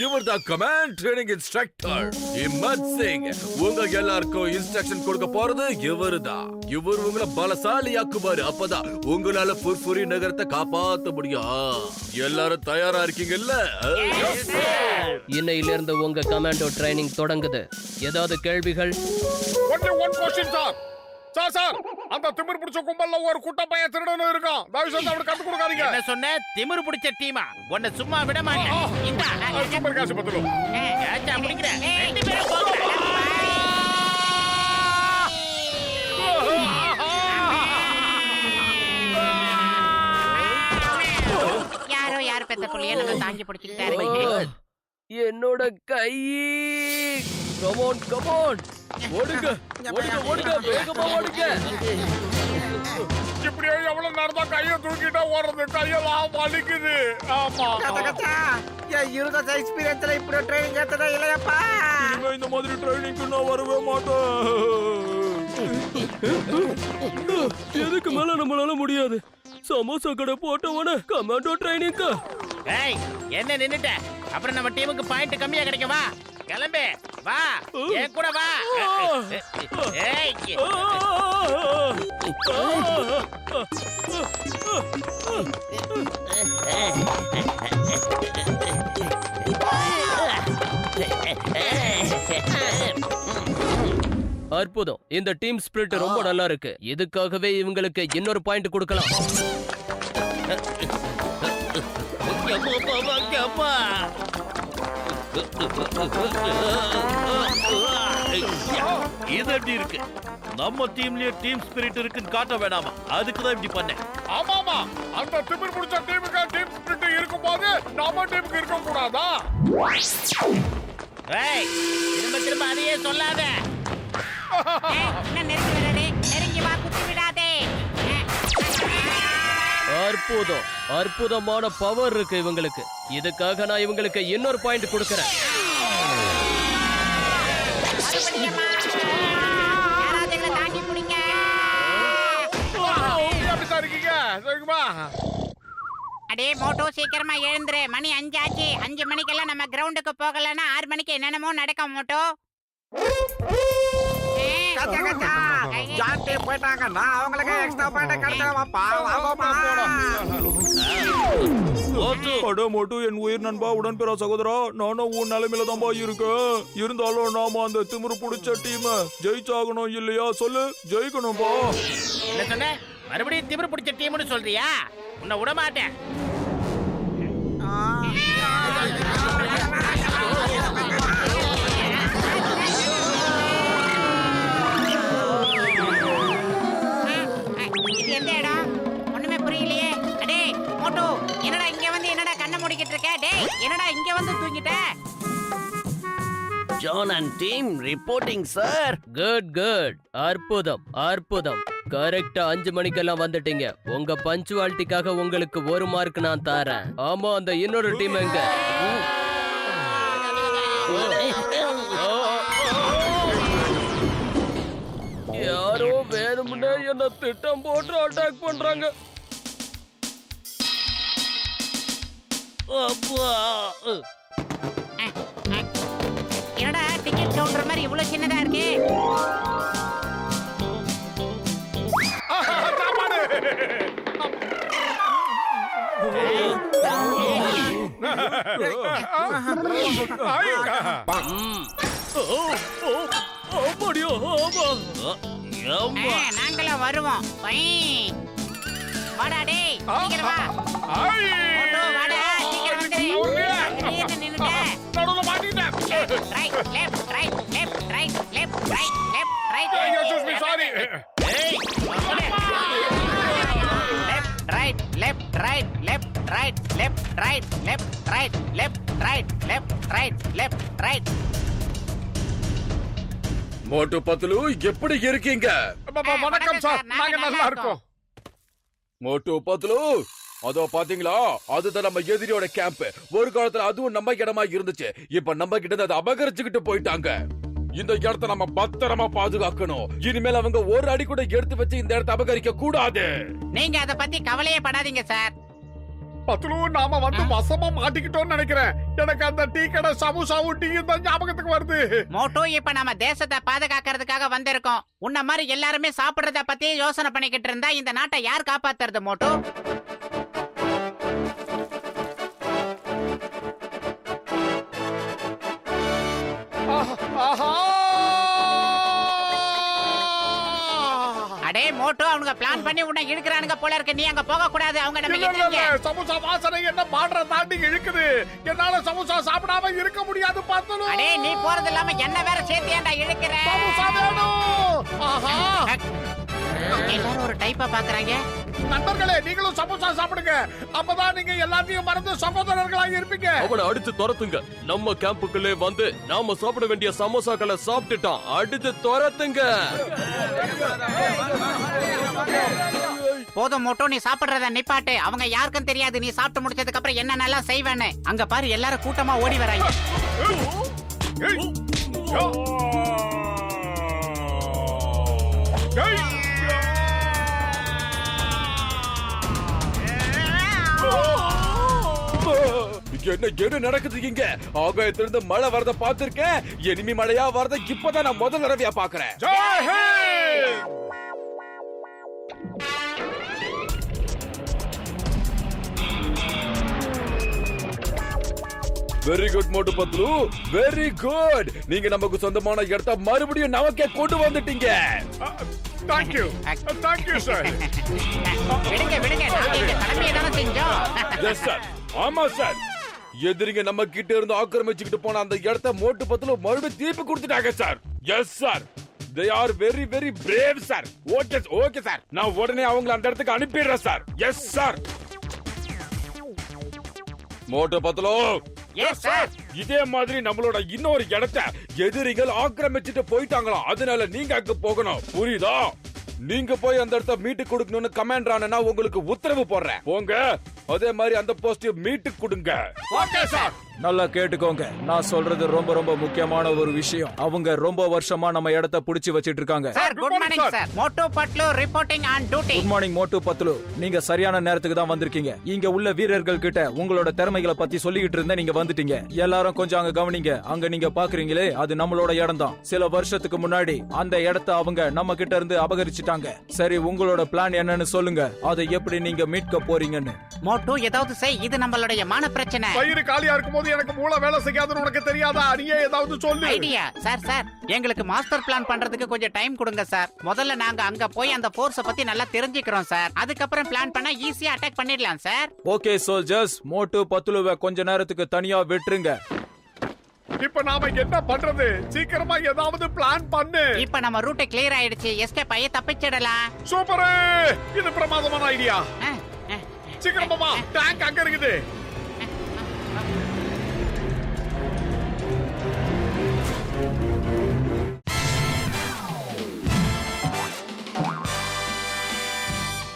இவர் தான் command training instructor ஹிம்மத் Singh. உங்க எல்லாருக்கும் இன்ஸ்ட்ரக்ஷன் கொடுக்க போறது இவருதான். இவர் உங்களை பலசாலியாக்குவாரு. அப்பதான் உங்களால புர்புரி நகரத்தை காப்பாத்த முடியும். எல்லாரும் தயாரா இருக்கீங்கல்ல? இன்னையில இருந்து உங்க கமாண்டோ ட்ரைனிங் தொடங்குது. ஏதாவது கேள்விகள்? சார், அந்த திமிர் பிடிச்ச கும்பல்ல ஒரு குட்ட பையன் திருடனும் இருக்கான். தயவு செஞ்சு அவனுக்கு கத்து கொடுக்காதீங்க. என்ன சொன்ன? திமிர் பிடிச்ச டீமா? உன்னை சும்மா விட மாட்டேன். இந்த சூப்பர் காசு பத்துரும். ஏச்சா முடிக்கிறேன். ரெண்டு பேரும் போங்க. யாரோ யார் பெத்த புள்ளைய நம்ம தாங்கி பிடிச்சிட்டாரு. என்னோட கை. கமோன் கமோன், ஓடுங்க ஓடுங்க ஓடுங்க, வேகமா ஓடுங்க. இப்படியே எவ்வளவு நடந்தா கையை தூக்கிட்டா ஓடுறது, கையெல்லாம் வலிக்குது. ஆமா, இருந்த எக்ஸ்பீரியன்ஸ்ல இப்படி ட்ரைனிங் ஏத்ததே இல்லையாப்பா. இனிமே இந்த மாதிரி ட்ரைனிங்க்கு நான் வரவே மாட்டேன். எதுக்கு மேல நம்மளால முடியாது. சமோசா கடை போட்டவன கமாண்டோ ட்ரைனிங்க்கு. ஏய், என்ன நின்னுட்ட? அப்புறம் நம்ம டீமுக்கு பாயிண்ட் கம்மியா கிடைக்கும். வா கிளம்பு, வா என் கூட வா. ஏய், அற்புதம். இந்த டீம் ஸ்பிரிட் ரொம்ப நல்லா இருக்கு. இதுக்காகவே இவங்களுக்கு இன்னொரு பாயிண்ட் கொடுக்கலாம். இது எப்படி இருக்கு? நம்ம டீம்லயே டீம் ஸ்பிரிட் இருக்குன்னு காட்ட வேணாமா? அதுக்குதான் இப்படி பண்ணேன். ஆமாமா, அந்த திமிர் பிடிச்ச டீமுக்கு டீம் ஸ்பிரிட் இருக்கும்போது நம்ம டீமுக்கு இருக்க கூடாதா? ஏய், திரும்ப திரும்ப அதையே சொல்லாத. நெருங்கி வா, குத்தி விடாதே. அற்புதம். அற்புதமான பவர் இருக்கு இவங்களுக்கு. இதுக்காக நான் இவங்களுக்கு இன்னொரு பாயிண்ட் கொடுக்கறேன். தாங்கி பிடிங்க. அடே மோட்டோ, சீக்கிரமா எழுந்துரு. மணி 5 ஆச்சு. 5 மணிக்கெல்லாம் நம்ம கிரவுண்டுக்கு போகலன்னா 6 மணிக்கு என்னென்னமோ நடக்கும் மோட்டோ. போயிட்டாங்க. நான் அவங்களுக்கு எக்ஸ்ட்ரா பாயிண்ட் கிடைச்சவாப்பா. மோட்டு, என் உயிர் நண்பா, உடன்பிற சகோதரா, நானும் உன் நிலைமையில தான்பா இருக்கேன். இருந்தாலும் நாம அந்த திமிரு பிடிச்ச டீம் ஜெயிச்சாகணும் இல்லையா? சொல்லு, ஜெயிக்கணும்பா. என்ன சொன்ன? மறுபடியும் திமிரு பிடிச்ச டீம்னு சொல்றியா? உன்னை விட மாட்டேன். இது எந்த இடம்? ஒண்ணுமே புரியலையே. அடே மோட்டோ, என்னடா இங்க வந்து என்னடா கண்ணை மூடிக்கிட்டு இருக்க? டேய், என்னடா இங்க வந்து தூங்கிட்ட? John and team reporting sir. Good good. அற்புதம் அற்புதம். கரெக்டா 5 மணிக்கெல்லாம் வந்துட்டீங்க. உங்க பஞ்சுவாலிட்டிக்காக உங்களுக்கு 1 மார்க் நான் தரேன். ஆமா, அந்த இன்னொரு டீம் எங்க? யாரோ வேணும்னே என்ன திட்டம் போட்டு அட்டாக் பண்றாங்க. என்னடா டிக்கெட் கவுண்டர் மாதிரி இவ்வளவு சின்னதா இருக்கு? நாங்களும் வருவோம். வாடா டேய், சீக்கிரம் வா. மோட்டோ, வாடா, சீக்கிரம் வந்துரு. நின்னுட்ட. நடுவுல மாட்டிட்டேன். Right left right left right left right left right. Excuse me, sorry. ஏய், right left right left right left right left right left right left right left right. Motu Patlu, எப்படி இருக்கீங்க? வணக்கம் சார், நாங்க நல்லா இருக்கோம். மோட்டு பத்லு, அதோ பாத்தீங்களா, அதுதான் நம்ம எதிரியோட கேம்ப். ஒரு காலத்துல அதுவும் நம்ம இடமா இருந்துச்சு. இப்ப நம்ம கிட்ட அதை அபகரிச்சுக்கிட்டு போயிட்டாங்க. இந்த இடத்தை நம்ம பத்திரமா பாதுகாக்கணும். இனிமேல் அவங்க ஒரு அடி கூட எடுத்து வச்சு இந்த இடத்தை அபகரிக்க கூடாது. நீங்க அத பத்தி கவலையே படாதீங்க சார். பத்துலு நாம வந்து வசமா மாட்டிக்கிட்டோம்னு நினைக்கிறேன். எனக்கு அந்த டீ கடை சமோசாவும் டீயும் தான் ஞாபகத்துக்கு வருது. மோட்டோ, இப்ப நம்ம தேசத்தை பாதுகாக்கிறதுக்காக வந்திருக்கோம். உன்ன மாதிரி எல்லாருமே சாப்பிடுறத பத்தி யோசனை பண்ணிக்கிட்டு இருந்தா இந்த நாட்டை யார் காப்பாத்துறது மோட்டோ? ஆஹா! அடே மோட்டோ, அவங்க பிளான் பண்ணி உன்னை இழுக்கிறானுங்க போல இருக்கு. நீ அங்க போக கூடாது. அவங்க நம்ம இல்ல, இல்ல, இழுக்கிறாங்க. இல்ல. சமோசா வாசனை என்ன பாடுற தாண்டி இழுக்குது. என்னால சமோசா சாப்பிடாம இருக்க முடியாது பத்துலு. அடே, நீ போறது இல்லாம என்ன வேற சேர்த்தியாண்டா இழுக்கிற? சமோசா வேணும். ஆஹா! எல்லாரும் ஒரு டைப்பா பாக்குறாங்க. நண்பர்களே, நீங்களும் சமோசா சாப்பிடுங்க. அப்பதான் நீங்க எல்லாத்தையும் மறந்து சகோதரர்களா இருப்பீங்க. அவனை அடிச்சு துரத்துங்க. நம்ம கேம்புக்குள்ளே வந்து நாம சாப்பிட வேண்டிய சமோசாக்களை சாப்பிட்டுட்டான். அடிச்சு துரத்துங்க. போதும் மோட்டோ, நீ சாப்பிடுறத நிப்பாட்டு. அவங்க யாருக்கும் தெரியாது நீ சாப்பிட்டு முடிச்சதுக்கு அப்புறம் என்ன நல்லா செய்வேன்னு. அங்க பாரு, எல்லாரும் கூட்டமா ஓடி வராங்க. ஏய்! யோ! ஏய்! என்ன நடக்குது இங்க? ஆகாயத்திலிருந்து மழை வரத பாத்திருக்கேன். எனிமி மழையா வரத இப்பதான் நான் முதல் தடவையா பாக்குறேன். ஜெய் ஹிந்த்! வெரி குட் மோட்டு பத்லு, வெரி குட். நீங்க நமக்கு சொந்தமான இடத்த மறுபடியும் நமக்கே கொண்டு வந்துட்டீங்க. Thank you. Thank you, sir. விடுங்க விடுங்க, நாங்க இங்க கடமையை தானே செஞ்சோம். எஸ் சார், ஆமா சார். எதிரிங்க நம்ம கிட்ட இருந்து ஆக்கிரமிச்சுக்கிட்டு போன அந்த இடத்த மோட்டு பத்லு மறுபடியும் திருப்பி கொடுத்துட்டாங்க sir. Yes sir, they are very very brave sir. Okay okay sir, நான் உடனே அவங்கள அந்த இடத்துக்கு அனுப்பிடுறேன் சார். Yes sir. மோட்டு பத்லு, Yes, sir. இதே மாதிரி நம்மளோட இன்னொரு இடத்தை எதிரிகள் ஆக்கிரமிச்சுட்டு போயிட்டாங்களாம். அதனால நீங்க அங்க போகணும், புரியுதா? நீங்க போய் அந்த இடத்த மீட்டு கொடுக்கணும்னு கமாண்டர் ஆனா உங்களுக்கு உத்தரவு போடுறேன். போங்க, அதே மாதிரி அந்த போஸ்ட் மீட்டு கொடுங்க. Okay sir. நல்லா கேட்டுக்கோங்க, நான் சொல்றது ரொம்ப ரொம்ப முக்கியமான ஒரு விஷயம். அவங்க ரொம்ப வருஷமா நம்ம இடத்த புடிச்சு வச்சிட்டு இருக்காங்க. Sir, good morning sir. Motu Patlu reporting on duty. Good morning Motu Patlu, நீங்க சரியான நேரத்துக்கு தான் வந்திருக்கீங்க. இங்க உள்ள வீரர்கள் கிட்ட உங்களோட திறமைகளை பத்தி சொல்லிக்கிட்டு இருந்தேன், நீங்க வந்துட்டீங்க. எல்லாரும் கொஞ்சம் அங்க கவனிங்க. அங்க நீங்க பாக்குறீங்களே, அது நம்மளோட இடம் தான். சில வருஷத்துக்கு முன்னாடி அந்த இடத்த அவங்க நம்ம கிட்ட இருந்து அபகரிச்சுட்டாங்க. சரி, உங்களோட பிளான் என்னன்னு சொல்லுங்க. அதை எப்படி நீங்க மீட்க போறீங்கன்னு. மோட்டோ, ஏதாவது செய். இது நம்மளுடைய மான பிரச்சனை. வயிறு காலியா இருக்கும்போது எனக்கு மூளை வேலை செய்யாதுன்னு உனக்கு தெரியாதா? நீயே ஏதாவது சொல்லு. Idea sir. சார், எங்களுக்கு மாஸ்டர் பிளான் பண்றதுக்கு கொஞ்சம் டைம் கொடுங்க சார். முதல்ல நாங்க அங்க போய் அந்த போர்ஸ பத்தி நல்லா தெரிஞ்சுக்கிறோம் சார். அதுக்கப்புறம் பிளான் பண்ணா ஈஸியா அட்டாக் பண்ணிடலாம் சார். ஓகே சோல்ஜர்ஸ், மோட்டு பத்லுவை கொஞ்ச நேரத்துக்கு தனியா விட்டுருங்க. இப்ப நாம என்ன பண்றது? சீக்கிரமா ஏதாவது பிளான் பண்ணு. இப்ப நம்ம ரூட் கிளியர் ஆயிடுச்சு. எஸ்கேப் ஆகி தப்பிச்சிடலாம். சூப்பர்! இது பிரமாதமான ஐடியா. அஹ், அஹ். சீக்கிரமா, டேங்க் அங்க இருக்குது.